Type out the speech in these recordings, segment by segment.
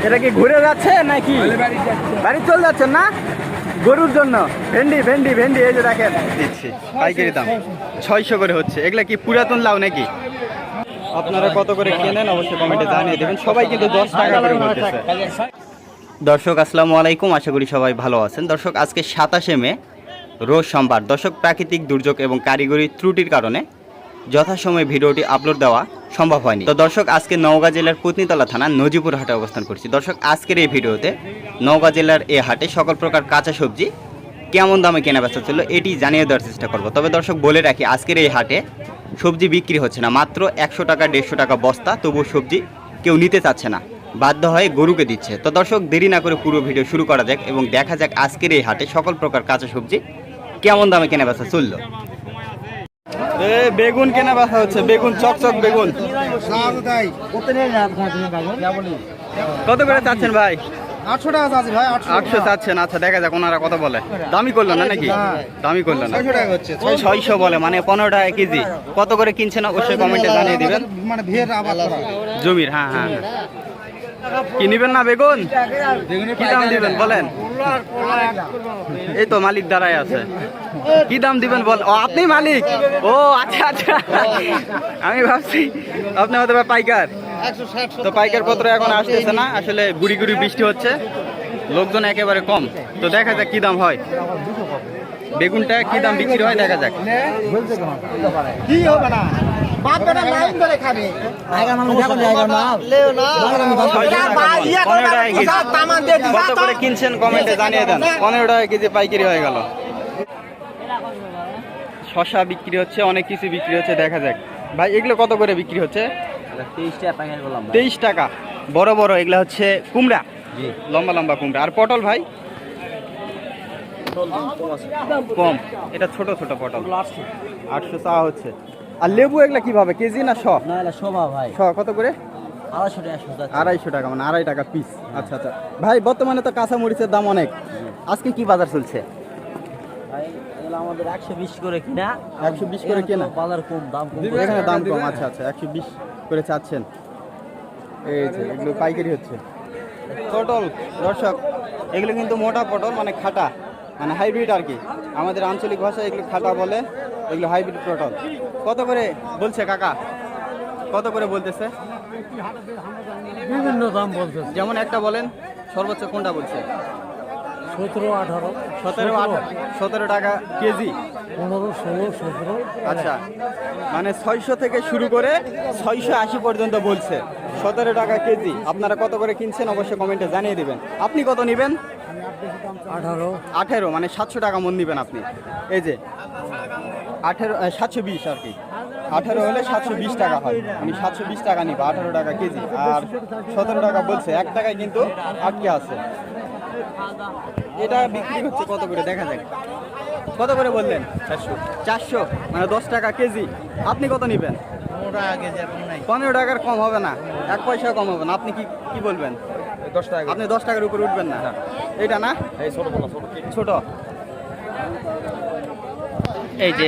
এটা কি ঘুরে যাচ্ছে নাকি বাড়ি চলে যাচ্ছেন না? গরুর জন্য ভেন্ডি ভেন্ডি ভেন্ডি এই যে দেখেন দিচ্ছি পাইকারি দাম 600 করে হচ্ছে। এগুলা কি পুরাতন লাউ নাকি? আপনারা কত করে কেনেন অবশ্যই কমেন্টে জানিয়ে দেবেন। সবাই কিন্তু 10 টাকা করে বলতেছে। দর্শক আসসালামু আলাইকুম, আশা করি সবাই ভালো আছেন। দর্শক আজকে 27শে মে রোজ সোমবার। দর্শক প্রাকৃতিক দুর্যোগ এবং কারিগরি ত্রুটির কারণে যথাসময়ে ভিডিওটি আপলোড দেওয়া সম্ভব হয়নি। তো দর্শক আজকে নওগাঁ জেলার পত্নীতলা থানা নজিপুর হাটে অবস্থান করছি। দর্শক আজকের এই ভিডিওতে নওগাঁ জেলার এই হাটে সকল প্রকার কাঁচা সবজি কেমন দামে কেনা বেচা ছিল এটি জানিয়ে দেওয়ার চেষ্টা করব। তবে দর্শক বলে রাখি, আজকের এই হাটে সবজি বিক্রি হচ্ছে না, মাত্র 100 টাকা 150 টাকা বস্তা, তবু সবজি কেউ নিতে চাচ্ছে না, বাধ্য হয়ে গরুকে দিচ্ছে। তো দর্শক দেরি না করে পুরো ভিডিও শুরু করা যাক এবং দেখা যাক আজকের এই হাটে সকল প্রকার কাঁচা সবজি কেমন দামে কেনা বেচা চললো। বেগুন কেনা বেচা হচ্ছে, বেগুন চকচক বেগুন কত করে চাচ্ছেন ভাই? 800 টাকা চাচ্ছি ভাই। 800 চাচ্ছেন? আচ্ছা দেখা যাক ওনারা কত বলে। দামি করলো না নাকি? দামি করলো না, 600 টাকা হচ্ছে। 600 বলে, মানে 15 টাকা কেজি। কত করে কিনছেন অবশ্যই কমেন্টে জানিয়ে দিবেন। মানে ভের আবাদ করা জমির। হ্যাঁ হ্যাঁ কি নিবেন না বেগুন? কি দাম দিবেন বলেন? এই তো মালিক দাঁড়ায় আছে, কি দাম দিবেন বল? ও আপনি মালিক? ও আচ্ছা আচ্ছা, আমি ভাবছি আপনি হয়তো পাইকার। তো পাইকার পত্র এখন আসতেছে না, আসলে গুড়ি গুড়ি বৃষ্টি হচ্ছে, লোকজন একেবারে কম। তো দেখা যাক কি দাম হয়, বেগুনটা কি দাম বিক্রি হয় দেখা যাক। কি হবে না বাপ বেটা লাইন ধরে খাবে। কত করে কিনছেন কমেন্টে জানিয়ে দেন। 15 টাকা কেজি পাইকারি হয়ে গেল। শশা বিক্রি হচ্ছে, অনেক কিছু বিক্রি হচ্ছে, দেখা যাক। ভাই এগুলো কত করে বিক্রি হচ্ছে? 23 টাকা। বড় বড় এগুলা হচ্ছে কুমড়া, লম্বা লম্বা কুমড়া। আর পটল ভাই? কম, এটা ছোট ছোট পটল 800 চাওয়া হচ্ছে। আর লেবু এগুলা কিভাবে কেজি না শ? ভাই শ কত করে? 250 টাকা, মানে 2.5 টাকা পিস। আচ্ছা আচ্ছা ভাই, বর্তমানে তো কাঁচা মরিচের দাম অনেক, আজকে কি বাজার চলছে? আমাদের 120 করে কিনা, 120 করে কেনা, বাজার কম, দাম কম, এখানে দাম কম। আচ্ছা আচ্ছা 120 করে চাচ্ছেন। এই যে এগুলো পাইকারি হচ্ছে। পটল দর্শক এগুলো কিন্তু মোটা পটল, মানে খাটা, মানে হাইব্রিড আর কি। আমাদের আঞ্চলিক ভাষায় এগুলো খাটা বলে, এগুলো হাইব্রিড পটল। কত করে বলছে কাকা? কত করে বলতেছে? বিভিন্ন দাম বলছে। যেমন একটা বলেন, সর্বোচ্চ কোনটা বলছে? 17, 18, 17 টাকা কেজি, 15, 16, 17। আচ্ছা মানে 600 থেকে শুরু করে 680 পর্যন্ত বলছে। 17 টাকা কেজি। আপনারা কত করে কিনছেন অবশ্যই কমেন্টে জানিয়ে দিবেন। আপনি কত নেবেন? 18, মানে 700 টাকা মন নেবেন আপনি। এই যে 18, 720 আর কি। 18 হলে 720 টাকা হয়, আমি 720 টাকা নিব, 18 টাকা কেজি। আর 17 টাকা বলছে, 1 টাকায় কিন্তু আটকে আছে। এটা বিক্রি হচ্ছে কত করে দেখা যাক। কত করে বললেন? 400, মানে 10 টাকা কেজি। আপনি কত নেবেন? 15 টাকার কম হবে না, 1 পয়সা কম হবে না। আপনি কি বলবেন? 10 টাকা। আপনি 10 টাকার উপরে উঠবেন না? এটা না, এই ছোট ছোট। এই যে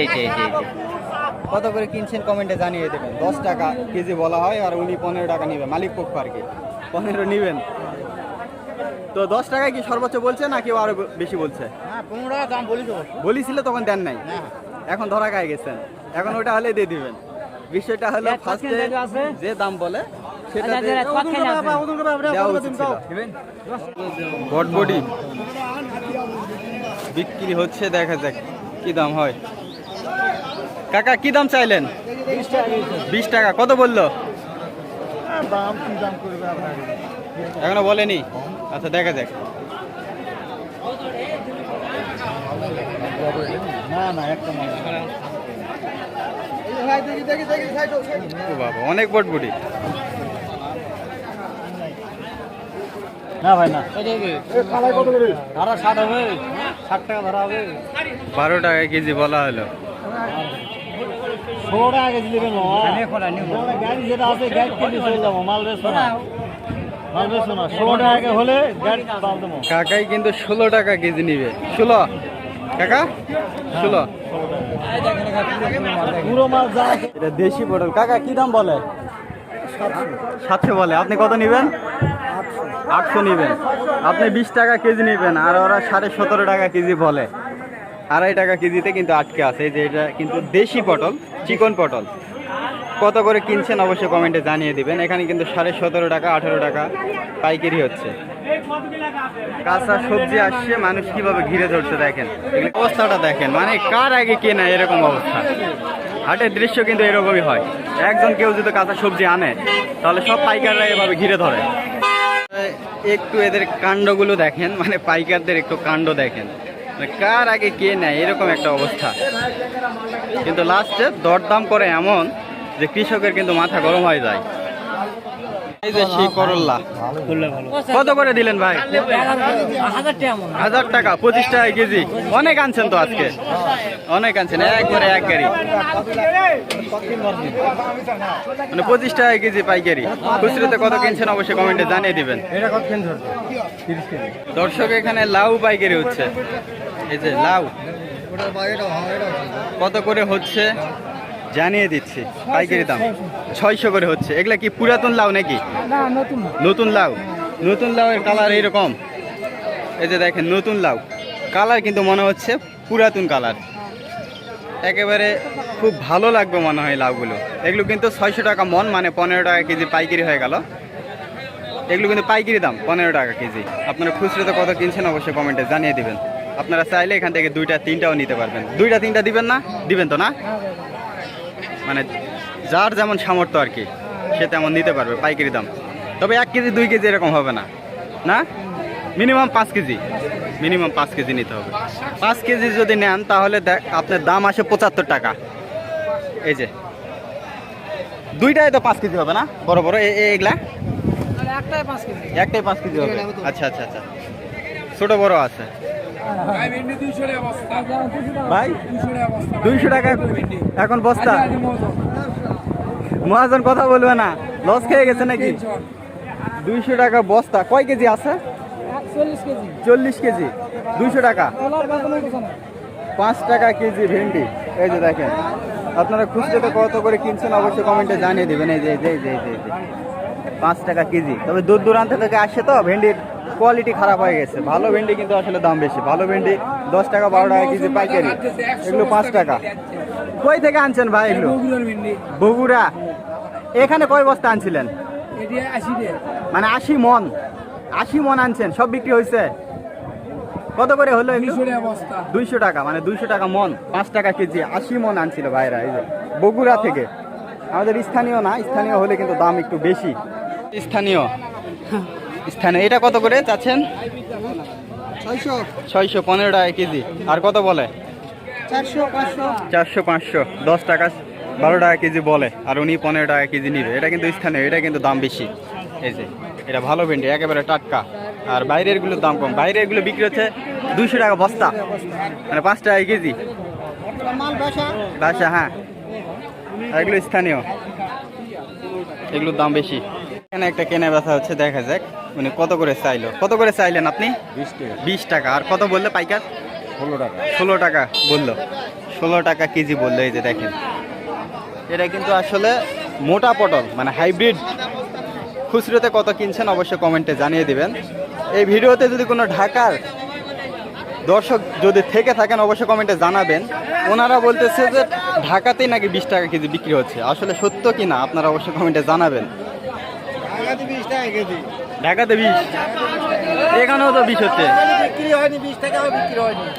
কত করে কিনছেন কমেন্টে জানিয়ে দেবেন। 10 টাকা কেজি বলা হয়, আর উনি 15 টাকা নেবেন, মালিক পক্ষ আর কি। 15 নেবেন। তো 10 টাকা কি সর্বোচ্চ বলছে না কেউ আরো বেশি বলছে? হ্যাঁ 15 টাকা দাম বলেছিল তখন দেন নাই, এখন ধরা খাই গেছেন, এখন ওটা হলে দিয়ে দিবেন। বিষয়টা হলো ফার্স্টে যে দাম বলে সেটা বটবডি বিক্রি হচ্ছে, দেখা যাক কি দাম হয়। কাকা কি দাম চাইলেন? 20 টাকা। কত বললো? এখনো বলেনি। আচ্ছা দেখা যাক। বাবা অনেক বটবডি। না ভাই না, 60 হবে, 60 টাকা ধরা হবে। 12 টাকা কেজি বলা হলো। 16 টাকা কেজি নেবেন। গাড়ি যেটা আছে গাড়ি কেজি চলে যাবো, মাল বেচবো না। 16 টাকা হলে গাড়ি দাম দেবো। কাকাই কিন্তু 16 টাকা কেজি নিবে। 16 কাকা, 16 পুরো মাল যা। এটা দেশি পটল। কাকা কি দাম বলে? 700 বলে। আপনি কত নেবেন? 800 নেবেন, আপনি 20 টাকা কেজি নেবেন, আর ওরা 17.5 টাকা কেজি বলে। 2.5 টাকা কেজিতে কিন্তু আটকে আছে। এই যে এটা কিন্তু দেশি পটল, চিকন পটল। কত করে কিনছেন অবশ্যই কমেন্টে জানিয়ে দিবেন। এখানে কিন্তু 17.5 টাকা, 18 টাকা পাইকারি হচ্ছে। কাঁচা সবজি আসছে, মানুষ কিভাবে ঘিরে ধরছে দেখেন, অবস্থাটা দেখেন, মানে কার আগে কে না এরকম অবস্থা। হাটের দৃশ্য কিন্তু এরকমই হয়, একজন কেউ যদি কাঁচা সবজি আনে তাহলে সব পাইকাররা এভাবে ঘিরে ধরে। একটু এদের কাণ্ডগুলো দেখেন, মানে পাইকারদের একটু কাণ্ড দেখেন, মানে কার আগে কে নেয় এরকম একটা অবস্থা। কিন্তু লাস্টে দরদাম করে এমন যে কৃষকের কিন্তু মাথা গরম হয়ে যায়। এই যে সেই করল্লা কত করে দিলেন ভাই? 1000 টাকা, 25 টাকা কেজি। অনেক আনছেন তো আজকে, অনেক আনছেন, একবারে এক গাড়ি, মানে 25 টাকা কেজি পাইকারি। খুচরোতে কত কিনছেন অবশ্যই কমেন্টে জানিয়ে দিবেন। দর্শক এখানে লাউ পাইকারি হচ্ছে, এই যে লাউ কত করে হচ্ছে জানিয়ে দিচ্ছি। পাইকারি দাম 600 করে হচ্ছে। এগুলা কি পুরাতন লাউ নাকি? নতুন লাউ। নতুন লাউয়ের কালার এইরকম, এই যে দেখেন নতুন লাউ কালার কিন্তু মনে হচ্ছে পুরাতন কালার, একেবারে খুব ভালো লাগবে মনে হয় লাউগুলো। এগুলো কিন্তু 600 টাকা মন, মানে 15 টাকা কেজি পাইকারি হয়ে গেল। এগুলো কিন্তু পাইকারি দাম 15 টাকা কেজি। আপনারা খুচরোতে কত কিনছেন অবশ্যই কমেন্টে জানিয়ে দিবেন। আপনারা চাইলে এখান থেকে 2টা 3টাও নিতে পারবেন। 2টা 3টা দিবেন না? দিবেন তো না? মানে যার যেমন সামর্থ্য আর কি, সে তেমন নিতে পারবে পাইকারি দাম। তবে 1 কেজি 2 কেজি এরকম হবে না, না মিনিমাম 5 কেজি, মিনিমাম 5 কেজি নিতে হবে। 5 কেজি যদি নেন তাহলে আপনার দাম আসে 75 টাকা। এই যে 2টাই তো 5 কেজি হবে না? বড় বড় এগুলা একটাই 5 কেজি হবে। আচ্ছা আচ্ছা আচ্ছা, ছোট বড় আছে ভাই। 200 টাকা এখন বস্তা। মহাজন কথা বলবে না, লস খেয়ে গেছে নাকি? 200 টাকা বস্তা। কয় কেজি আছে? 40 কেজি 200 টাকা। 5 টাকা কেজি ভেন্ডি। এই যে দেখেন, আপনারা খুচরোতে কত করে কিনছেন অবশ্যই কমেন্টে জানিয়ে দেবেন। এই যে 5 টাকা কেজি। তবে দূর দূরান্ত থেকে আসছে তো, ভেন্ডির কোয়ালিটি খারাপ হয়ে গেছে। ভালো ভেন্ডি কিন্তু আসলে দাম বেশি। ভালো ভেন্ডি 10 টাকা 12 টাকা কেজি পাইকারি, এগুলো 5 টাকা। কই থেকে আনছেন ভাই এগুলো? বগুড়া। এখানে কয় বস্তা আনছিলেন? মানে 80 মন। 80 মন আনছেন, সব বিক্রি হয়েছে? কত করে হলো এগুলো? 200 টাকা, মানে 200 টাকা মন, 5 টাকা কেজি। 80 মন আনছিল ভাইরা, এই যে বগুড়া থেকে। আমাদের স্থানীয় না, স্থানীয় হলে কিন্তু দাম একটু বেশি। স্থানীয় স্থানীয় এটা কত করে চাচ্ছেন? 600 15 টাকা কেজি। আর কত বলে? 400 500, 10 টাকা 12 টাকা কেজি বলে, আর উনি 15 টাকা কেজি নিবে। এটা কিন্তু স্থানীয়, এটা কিন্তু দাম বেশি। এই যে এটা ভালো ভেন্ডি, একেবারে টাটকা। আর বাইরের গুলোর দাম কম। বাইরের গুলো বিক্রি হচ্ছে 200 টাকা বস্তা, মানে 5 টাকা কেজি। বাসা, হ্যাঁ। আর এগুলো স্থানীয়, এগুলোর দাম বেশি। এখানে একটা কেনা বেচা হচ্ছে, দেখা যাক মানে কত করে চাইলো। কত করে চাইলেন আপনি? 20 টাকা। আর কত বললে পাইকার? 16 টাকা বললো, 16 টাকা কেজি বললো। এই যে দেখেন, এটা কিন্তু আসলে মোটা পটল, মানে হাইব্রিড। খুচরোতে কত কিনছেন অবশ্যই কমেন্টে জানিয়ে দিবেন। এই ভিডিওতে যদি কোনো ঢাকার দর্শক যদি থেকে থাকেন অবশ্যই কমেন্টে জানাবেন। ওনারা বলতেছে যে ঢাকাতেই নাকি 20 টাকা কেজি বিক্রি হচ্ছে, আসলে সত্য কি না আপনারা অবশ্যই কমেন্টে জানাবেন। ঢাকাতে 20, এখানেও তো 20 হচ্ছে,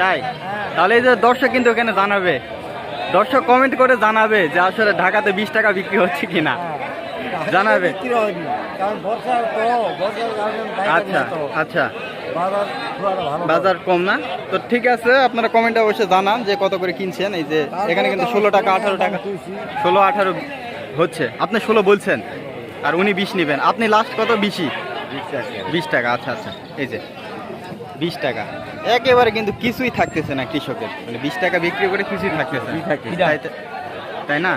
তাই? তাহলে এই যে দর্শক কিন্তু এখানে জানাবে, দর্শক কমেন্ট করে জানাবে যে আসলে ঢাকাতে 20 টাকা বিক্রি হচ্ছে কিনা, জানাবে। আচ্ছা আচ্ছা, বাজার কম না? তো ঠিক আছে, আপনারা কমেন্টে অবশ্যই জানান যে কত করে কিনছেন। এই যে এখানে কিন্তু 16 টাকা 18 টাকা, 16 18 হচ্ছে। আপনি 16 বলছেন আর উনি 20 নেবেন। আপনি লাস্ট কত? 20 টাকা। আচ্ছা আচ্ছা, এই যে 20 টাকা। একেবারে কিন্তু কিছুই থাকতেছে না কৃষকের, মানে 20 টাকা বিক্রি করে কিছুই থাকতেছে না, তাই না?